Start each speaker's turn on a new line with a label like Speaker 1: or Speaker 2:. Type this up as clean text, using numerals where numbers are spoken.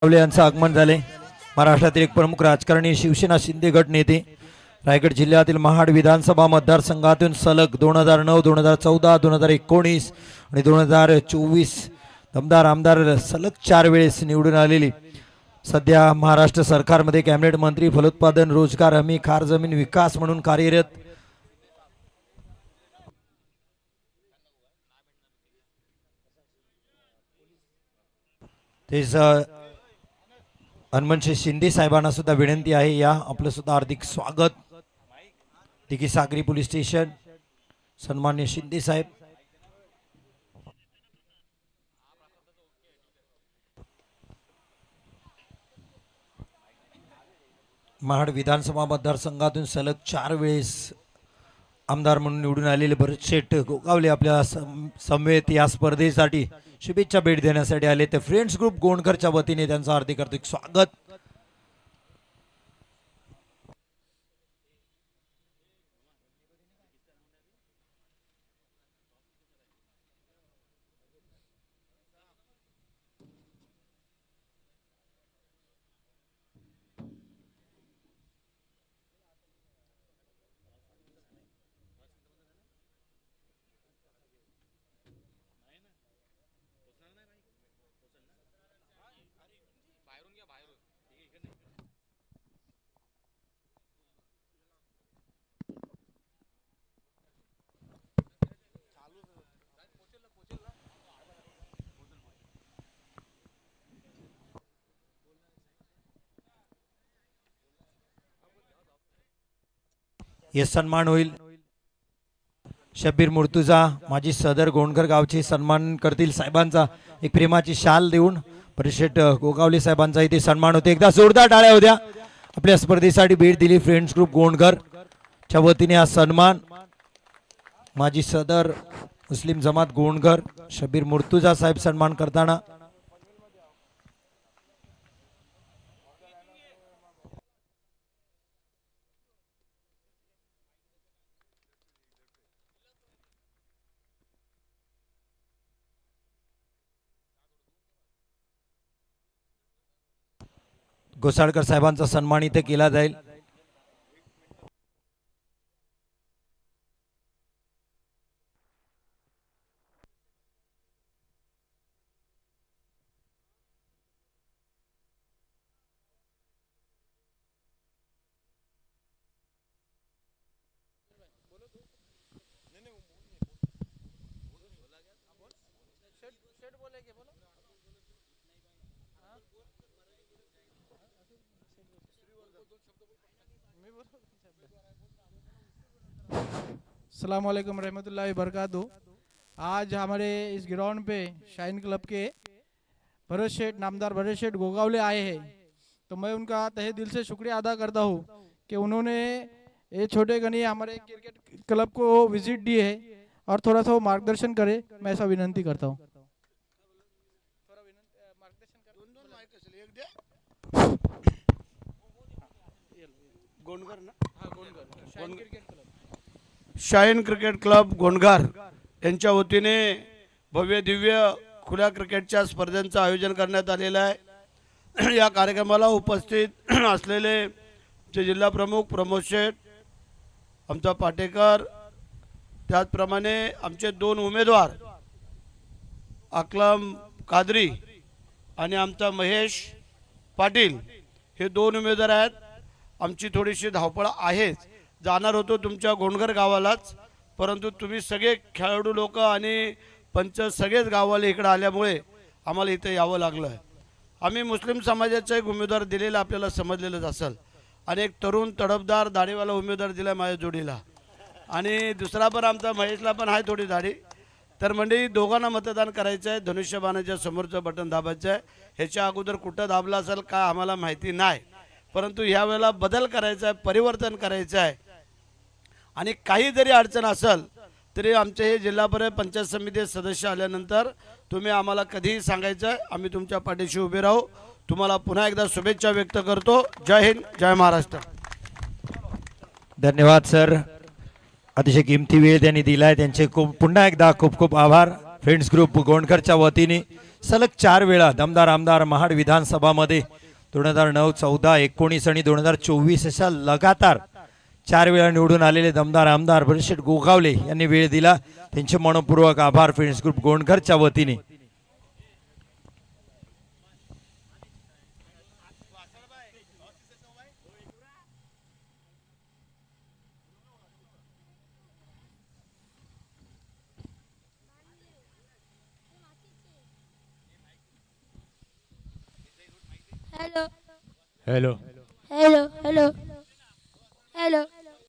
Speaker 1: यांचं आगमन झाले। महाराष्ट्रातील एक प्रमुख राजकारणी शिवसेना शिंदे गट नेते रायगड जिल्ह्यातील महाड विधानसभा मतदारसंघातून सलग 2009, 2014, 2019 आणि 2024 दमदार आमदार सलग 4 वेळेस निवडून आलेली, सध्या महाराष्ट्र सरकारमध्ये कॅबिनेट मंत्री, फलोत्पादन, रोजगार हमी, खार जमीन विकास म्हणून कार्यरत तेच हनुमंत शिंदे साहेबांना सुद्धा विनंती आहे, या आपलं सुद्धा हार्दिक स्वागत। दिघी सागरी पोलीस स्टेशन सन्मान्य शिंदे साहेब। महाड विधानसभा मतदारसंघातून सलग 4 वेळेस आमदार म्हणून निवडून आलेले भरत शेठ गोगावले आपल्या समवेत या स्पर्धेसाठी शुभेच्छा भेट देण्यासाठी आले। तर फ्रेंड्स ग्रुप गोंडकरच्या वतीने त्यांचं हार्दिक हार्दिक स्वागत। ये सन्मान होईल शब्बीर मुर्तुजा माजी सदर गोंडकर गावचे सन्मान करतील साहेबांचा एक प्रेमाची शाल देऊन परिषद गोगावले साहेबांचा इथे सन्मान होते। एकदा जोरदार टाळ्या होत्या। आपल्या स्पर्धेसाठी भेट दिली फ्रेंड्स ग्रुप गोंडकर च्या वतीने हा सन्मान माजी सदर मुस्लिम जमात गोंडकर शब्बीर मुर्तुजा साहेब सन्मान करताना घोसाळकर साहेबांचा सन्मान इथे केला जाईल।
Speaker 2: अस्सलामुअलैकुम रहमतुल्लाहि वबरकातुहू। आज हमारे इस ग्राउंड पे शाइन क्लब के भरत शेठ नामदार भरत शेठ गोगावले आए हैं, तो मैं उनका तहे दिल से शुक्रिया अदा करता हूँ कि उन्होंने ये छोटे गनी हमारे क्रिकेट क्लब को विजिट दी है और थोड़ा सा वो मार्गदर्शन करे, मैं ऐसा विनंती करता हूँ।
Speaker 3: शाहीन क्रिकेट क्लब गोंडघर यांच्या वतीने भव्य दिव्य खुल्या क्रिकेटच्या स्पर्धांचं आयोजन करण्यात आलेलं आहे। या कार्यक्रमाला उपस्थित असलेले जे जिल्हा प्रमुख प्रमोद शेठ, आमचा पाटेकर, त्याचप्रमाणे आमचे 2 उमेदवार अकलम कादरी आणि आमचा महेश पाटील, हे 2 उमेदवार आहेत। आमची थोडीशी धावपळ आहेच, जाणार होतो तुमच्या गोंडघर गावालाच, परंतु तुम्ही सगळे खेळाडू लोक आणि पंच सगळेच गावाला इकडे आल्यामुळे आम्हाला इथे यावं लागलं। आम्ही मुस्लिम समाजाचा एक उमेदवार दिलेला आपल्याला समजलेलंच असेल, आणि एक तरुण तडफदार दाढीवाला उमेदवार दिला माझ्या जोडीला, आणि दुसरा पण आमचा महेशला पण आहे थोडी दाढी। तर मंडळी दोघांना मतदान करायचं आहे, धनुष्यबाणाच्या समोरचं बटन दाबायचं आहे। ह्याच्या अगोदर कुठं दाबलं असेल काय आम्हाला माहिती नाही, परंतु ह्यावेळेला बदल करायचा आहे, परिवर्तन करायचं आहे। आणि काही जरी अडचण असेल तरी आमचे हे जिल्हापर्यंत पंचायत समिती सदस्य आल्यानंतर तुम्ही आम्हाला कधीही सांगायचं आहे, आम्ही तुमच्या पाठीशी उभे राहू। तुम्हाला पुन्हा एकदा शुभेच्छा व्यक्त करतो। जय हिंद, जय महाराष्ट्र।
Speaker 1: धन्यवाद सर, अतिशय किमती वेळ त्यांनी दिलाय, त्यांचे पुन्हा एकदा खूप खूप आभार। फ्रेंड्स ग्रुप गोंडकरच्या वतीने सलग 4 वेळा दमदार आमदार महाड विधानसभामध्ये 2009, 14, 19 आणि 2024 अशा लगातार 4 वेळा निवडून आलेले दमदार आमदार भरतशेठ गोगावले यांनी वेळ दिला. त्यांचे मनपूर्वक आभार फ्रेंड्स ग्रुप गोंडघरच्या वतीने.
Speaker 4: Hello
Speaker 5: hello
Speaker 4: hello hello hello